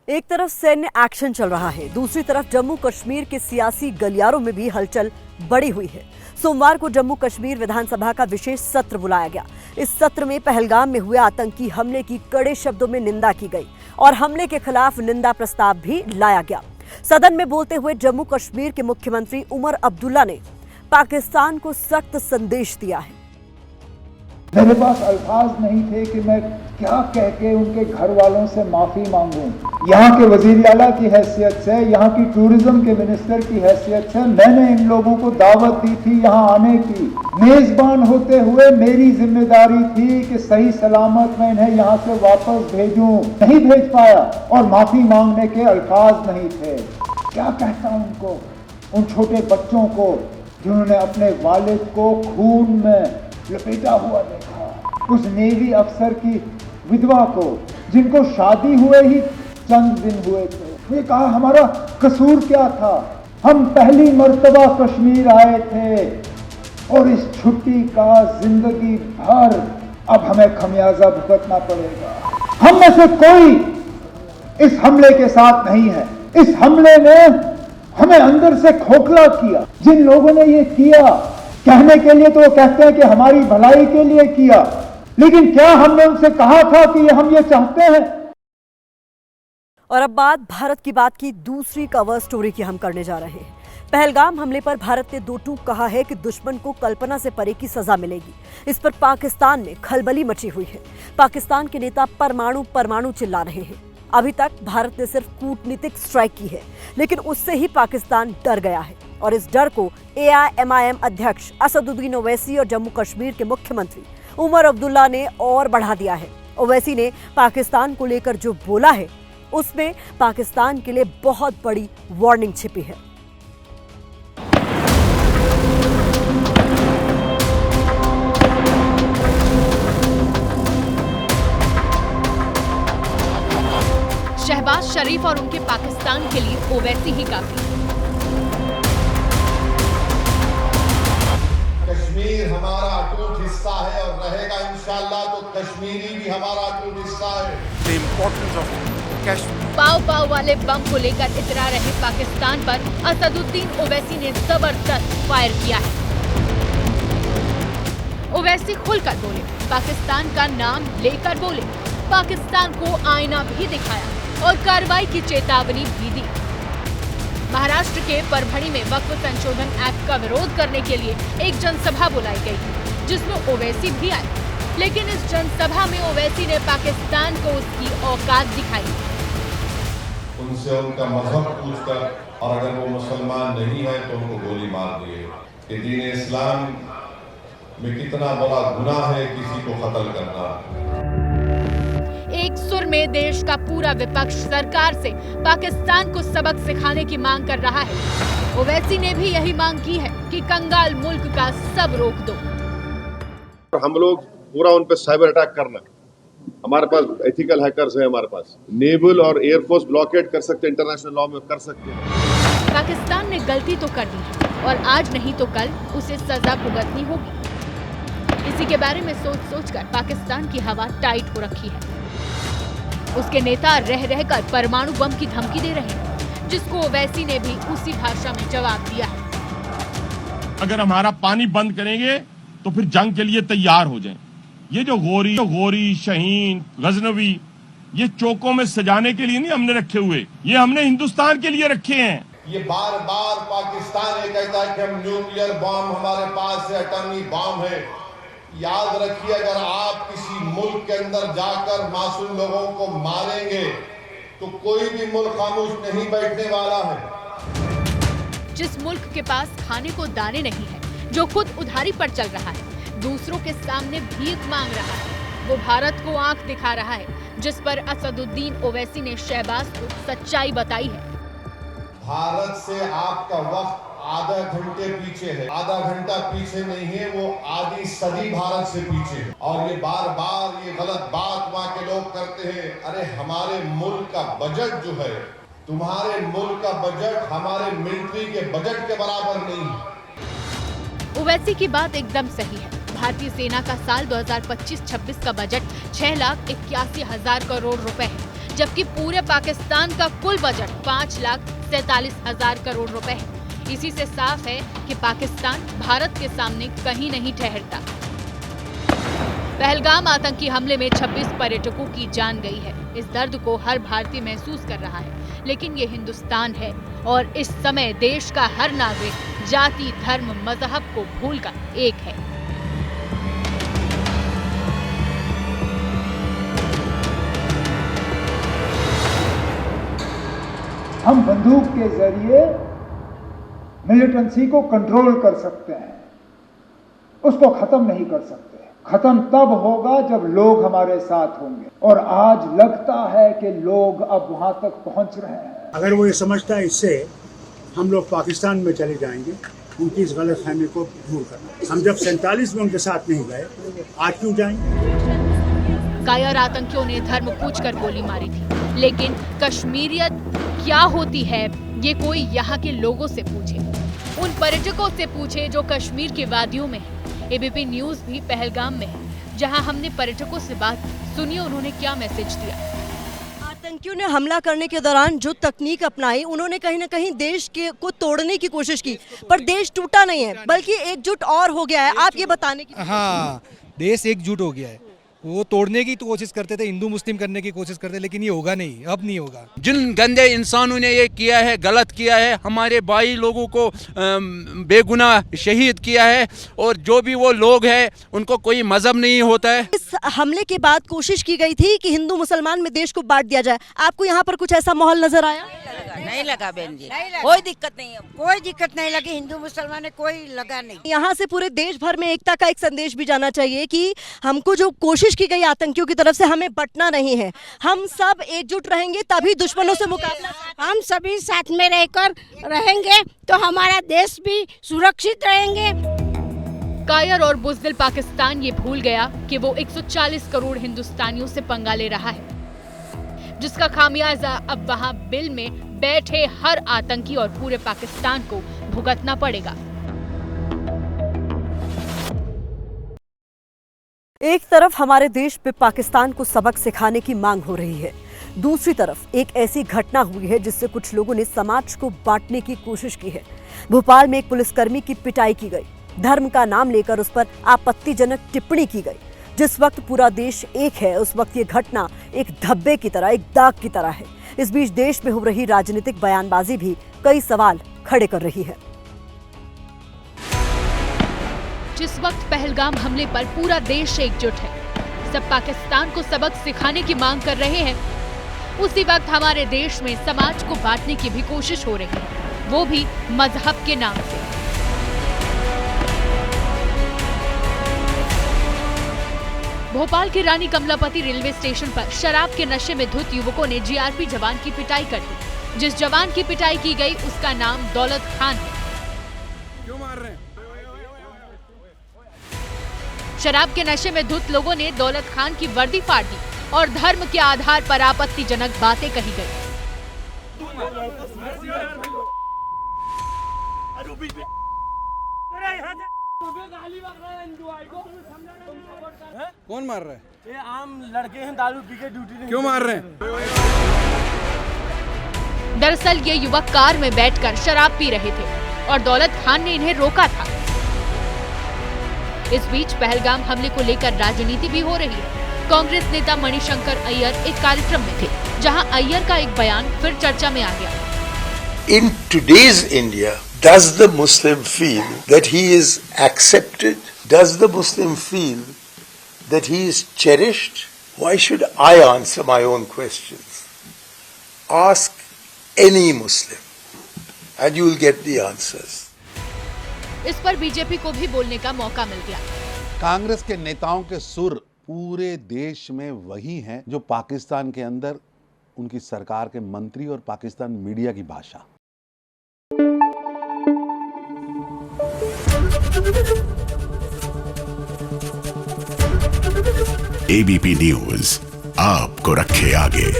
एक तरफ सैन्य एक्शन चल रहा है, दूसरी तरफ जम्मू कश्मीर के सियासी गलियारों में भी हलचल बढ़ी हुई है। सोमवार को जम्मू कश्मीर विधानसभा का विशेष सत्र बुलाया गया। इस सत्र में पहलगाम में हुए आतंकी हमले की कड़े शब्दों में निंदा की गई और हमले के खिलाफ निंदा प्रस्ताव भी लाया गया। सदन में बोलते हुए जम्मू कश्मीर के मुख्यमंत्री उमर अब्दुल्ला ने पाकिस्तान को सख्त संदेश दिया है। मेरे पास अल्फाज नहीं थे कि मैं क्या कह के उनके घर वालों से माफी मांगूं। यहाँ के वजीर आला की हैसियत से, यहाँ की टूरिज्म के मिनिस्टर की हैसियत से मैंने इन लोगों को दावत दी थी यहाँ आने की। मेजबान होते हुए मेरी जिम्मेदारी थी कि सही सलामत मैं इन्हें यहाँ से वापस भेजूं, नहीं भेज पाया और माफी मांगने के अल्फाज नहीं थे। क्या कहता उनको, उन छोटे बच्चों को जिन्होंने अपने वालिद को खून में लपेटा हुआ देखा, उस नेवी अफसर की विधवा को जिनको शादी हुए ही चंद दिन हुए थे। ये कहा हमारा कसूर क्या था, हम पहली मर्तबा कश्मीर आए थे और इस छुट्टी का जिंदगी भर अब हमें खमियाजा भुगतना पड़ेगा। हम में से कोई इस हमले के साथ नहीं है। इस हमले ने हमें अंदर से खोखला किया। जिन लोगों ने ये किया, कहने के लिए तो वो कहते हैं कि हमारी भलाई के लिए किया, लेकिन क्या हमने उनसे कहा था कि हम ये चाहते हैं? और अब भारत की बात की दूसरी कवर स्टोरी की हम करने जा रहे हैं। पहलगाम हमले पर भारत ने दो टूक कहा है कि दुश्मन को कल्पना से परे की सजा मिलेगी। इस पर पाकिस्तान में खलबली मची हुई है। पाकिस्तान के नेता परमाणु चिल्ला रहे हैं। अभी तक भारत ने सिर्फ कूटनीतिक स्ट्राइक की है, लेकिन उससे ही पाकिस्तान डर गया है और इस डर को AIMIM अध्यक्ष असदुद्दीन ओवैसी और जम्मू कश्मीर के मुख्यमंत्री उमर अब्दुल्ला ने और बढ़ा दिया है। ओवैसी ने पाकिस्तान को लेकर जो बोला है, उसमें पाकिस्तान के लिए बहुत बड़ी वार्निंग छिपी है। शहबाज शरीफ और उनके पाकिस्तान के लिए ओवैसी ही काफी। कश्मीर हमारा अटूट हिस्सा है और रहेगा इंशाअल्लाह, तो कश्मीरी भी हमारा अटूट हिस्सा है। पाव वाले बम को लेकर इतरा रहे पाकिस्तान पर असदुद्दीन ओवैसी ने जबरदस्त फायर किया है। ओवैसी खुलकर बोले, पाकिस्तान का नाम लेकर बोले, पाकिस्तान को आईना भी दिखाया और कार्रवाई की चेतावनी भी दी। महाराष्ट्र के परभणी में वक्फ संशोधन एक्ट का विरोध करने के लिए एक जनसभा बुलाई गई, जिसमें ओवैसी भी आए, लेकिन इस जनसभा में ओवैसी ने पाकिस्तान को उसकी औकात दिखाई। उनसे उनका मजहब पूछकर, और अगर वो मुसलमान नहीं है तो उनको गोली मार दिए। कि दीन इस्लाम में कितना बड़ा गुनाह है किसी को कत्ल करना। एक सुर में देश का पूरा विपक्ष सरकार से पाकिस्तान को सबक सिखाने की मांग कर रहा है। ओवैसी ने भी यही मांग की है कि कंगाल मुल्क का सब रोक दो। हम लोग पूरा उन पे साइबर अटैक करना, हमारे पास एथिकल हैकर्स है, हमारे पास नेवल और एयरफोर्स ब्लॉकेट कर सकते, इंटरनेशनल लॉ में कर सकते हैं। पाकिस्तान ने गलती तो कर दी है और आज नहीं तो कल उसे सजा भुगतनी होगी। इसी के बारे में सोच कर पाकिस्तान की हवा टाइट हो रखी है। उसके नेता रह रहकर परमाणु बम की धमकी दे रहे हैं, जिसको ओवैसी ने भी उसी भाषा में जवाब दिया है। अगर हमारा पानी बंद करेंगे तो फिर जंग के लिए तैयार हो जाएं। ये जो गोरी, शहीन, गजनवी, ये चौकों में सजाने के लिए नहीं हमने रखे हुए, ये हमने हिंदुस्तान के लिए रखे हैं। ये बार बार पाकिस्तान ये कहता है कि हम न्यूक्लियर बॉम्ब हमारे पास है, एटॉमिक बॉम्ब है। याद रखिए, अगर आप किसी मुल्क के अंदर जाकर मासूम लोगों को मारेंगे तो कोई भी मुल्क खामोश नहीं बैठने वाला है। जिस मुल्क के पास खाने को दाने नहीं है, जो खुद उधारी पर चल रहा है, दूसरों के सामने भीख मांग रहा है, वो भारत को आंख दिखा रहा है, जिस पर असदुद्दीन ओवैसी ने शहबाज को सच्चाई बताई है। भारत से आपका वक्त आधा घंटे पीछे है, आधा घंटा पीछे नहीं है, वो आधी सदी भारत से पीछे है। और ये बार बार ये गलत बात वहाँ के लोग करते हैं। अरे हमारे मुल्क का बजट जो है, तुम्हारे मुल्क का बजट हमारे मिलिट्री के बजट के बराबर नहीं है। ओवैसी की बात एकदम सही है। भारतीय सेना का साल 2025-26 का बजट 6,81,000 करोड़ रुपए है, जबकि पूरे पाकिस्तान का कुल बजट 5,47,000 करोड़ रुपए है। इसी से साफ है कि पाकिस्तान भारत के सामने कहीं नहीं ठहरता। पहलगाम आतंकी हमले में 26 पर्यटकों की जान गई है। इस दर्द को हर भारतीय महसूस कर रहा है, लेकिन ये हिंदुस्तान है और इस समय देश का हर नागरिक जाति, धर्म, मजहब को भूलकर एक है। हम बंदूक के जरिए मिलिटेंसी को कंट्रोल कर सकते हैं, उसको खत्म नहीं कर सकते। खत्म तब होगा जब लोग हमारे साथ होंगे, और आज लगता है कि लोग अब वहां तक पहुंच रहे हैं। अगर वो ये समझता है इससे हम लोग पाकिस्तान में चले जाएंगे, उनकी इस गलतफहमी को दूर करना। हम जब 47 में उनके साथ नहीं गए, आज क्यों जाएंगे? कायर आतंकियों ने धर्म पूछकर गोली मारी थी, लेकिन कश्मीरियत क्या होती है ये कोई यहाँ के लोगों से पूछे, उन पर्यटकों से पूछे जो कश्मीर की वादियों में है। एबीपी न्यूज भी पहलगाम में है, जहाँ हमने पर्यटकों से बात सुनी, उन्होंने क्या मैसेज दिया। आतंकियों ने हमला करने के दौरान जो तकनीक अपनाई, उन्होंने कहीं ना कहीं देश के को तोड़ने की कोशिश की, पर देश टूटा नहीं है बल्कि एकजुट और हो गया है। आप ये बताने की। हाँ, देश एकजुट हो गया है। वो तोड़ने की तो कोशिश करते थे, हिंदू मुस्लिम करने की कोशिश करते, लेकिन ये होगा नहीं, अब नहीं होगा। जिन गंदे इंसानों ने ये किया है, गलत किया है, हमारे भाई लोगों को बेगुनाह शहीद किया है, और जो भी वो लोग हैं उनको कोई मजहब नहीं होता है। इस हमले के बाद कोशिश की गई थी कि हिंदू मुसलमान में देश को बांट दिया जाए। आपको यहाँ पर कुछ ऐसा माहौल नजर आया? नहीं लगा बहन जी, कोई दिक्कत नहीं है, कोई दिक्कत नहीं लगी। हिंदू मुसलमान में कोई लगा नहीं। यहाँ से पूरे देश भर में एकता का एक संदेश भी जाना चाहिए कि हमको जो कोशिश की गई आतंकियों की तरफ से, हमें बंटना नहीं है। हम सब एकजुट रहेंगे तभी दुश्मनों से मुकाबला। हम सभी साथ में रहकर रहेंगे तो हमारा देश भी सुरक्षित रहेंगे। कायर और बुज़दिल पाकिस्तान ये भूल गया कि वो 140 करोड़ हिंदुस्तानियों से पंगा ले रहा है, जिसका खामियाजा अब वहाँ बिल में बैठे हर आतंकी और पूरे पाकिस्तान को भुगतना पड़ेगा। एक तरफ हमारे देश में पाकिस्तान को सबक सिखाने की मांग हो रही है, दूसरी तरफ एक ऐसी घटना हुई है जिससे कुछ लोगों ने समाज को बांटने की कोशिश की है। भोपाल में एक पुलिसकर्मी की पिटाई की गई, धर्म का नाम लेकर उस पर आपत्तिजनक टिप्पणी की गई। जिस वक्त पूरा देश एक है, उस वक्त ये घटना एक धब्बे की तरह, एक दाग की तरह है। इस बीच देश में हो रही राजनीतिक बयानबाजी भी कई सवाल खड़े कर रही है। जिस वक्त पहलगाम हमले पर पूरा देश एकजुट है, सब पाकिस्तान को सबक सिखाने की मांग कर रहे हैं, उसी वक्त हमारे देश में समाज को बांटने की भी कोशिश हो रही है, वो भी मजहब के नाम से। भोपाल के रानी कमलापति रेलवे स्टेशन पर शराब के नशे में धुत युवकों ने जीआरपी जवान की पिटाई कर दी। जिस जवान की पिटाई की गई उसका नाम दौलत खान है। क्यों मार रहे हैं? शराब के नशे में धुत लोगों ने दौलत खान की वर्दी फाड़ दी और धर्म के आधार पर आपत्तिजनक बातें कही गई। कौन मार रहा है? ये आम लड़के हैं, दारू पी के ड्यूटी नहीं। क्यों मार रहे हैं? दरअसल ये युवक कार में बैठकर शराब पी रहे थे और दौलत खान ने इन्हें रोका था। इस बीच पहलगाम हमले को लेकर राजनीति भी हो रही है। कांग्रेस नेता मणिशंकर अय्यर एक कार्यक्रम में थे, जहां अय्यर का एक बयान फिर चर्चा में आ गया। In today's India, does the Muslim feel that he is accepted? Does the Muslim feel that he is cherished? Why should I answer my own questions? Ask any Muslim and you will get the answers. इस पर BJP को भी बोलने का मौका मिल गया। कांग्रेस के नेताओं के सुर पूरे देश में वही हैं जो पाकिस्तान के अंदर उनकी सरकार के मंत्री और पाकिस्तान मीडिया की भाषा। एबीपी न्यूज आपको रखे आगे।